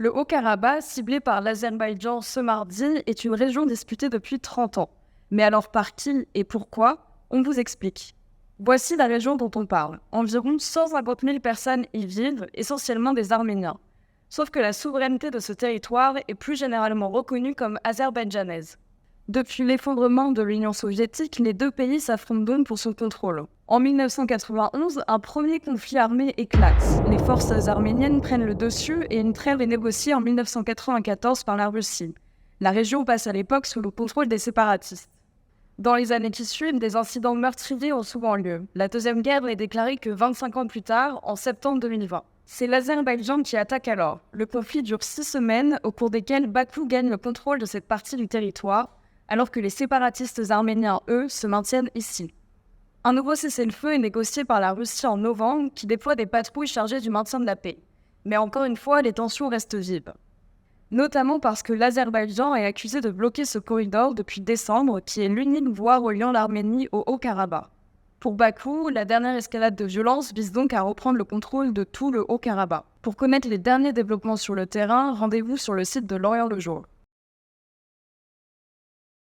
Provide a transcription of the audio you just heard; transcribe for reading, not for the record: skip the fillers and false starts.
Le Haut-Karabakh, ciblé par l'Azerbaïdjan ce mardi, est une région disputée depuis 30 ans. Mais alors par qui et pourquoi? On vous explique. Voici la région dont on parle. Environ 150 000 personnes y vivent, essentiellement des Arméniens. Sauf que la souveraineté de ce territoire est plus généralement reconnue comme azerbaïdjanaise. Depuis l'effondrement de l'Union soviétique, les deux pays s'affrontent donc pour son contrôle. En 1991, un premier conflit armé éclate. Les forces arméniennes prennent le dessus et une trêve est négociée en 1994 par la Russie. La région passe à l'époque sous le contrôle des séparatistes. Dans les années qui suivent, des incidents meurtriers ont souvent lieu. La Deuxième Guerre n'est déclarée que 25 ans plus tard, en septembre 2020. C'est l'Azerbaïdjan qui attaque alors. Le conflit dure 6 semaines, au cours desquelles Bakou gagne le contrôle de cette partie du territoire, alors que les séparatistes arméniens, eux, se maintiennent ici. Un nouveau cessez-le-feu est négocié par la Russie en novembre, qui déploie des patrouilles chargées du maintien de la paix. Mais encore une fois, les tensions restent vives. Notamment parce que l'Azerbaïdjan est accusé de bloquer ce corridor depuis décembre, qui est l'unique voie reliant l'Arménie au Haut-Karabakh. Pour Bakou, la dernière escalade de violence vise donc à reprendre le contrôle de tout le Haut-Karabakh. Pour connaître les derniers développements sur le terrain, rendez-vous sur le site de L'Orient le Jour.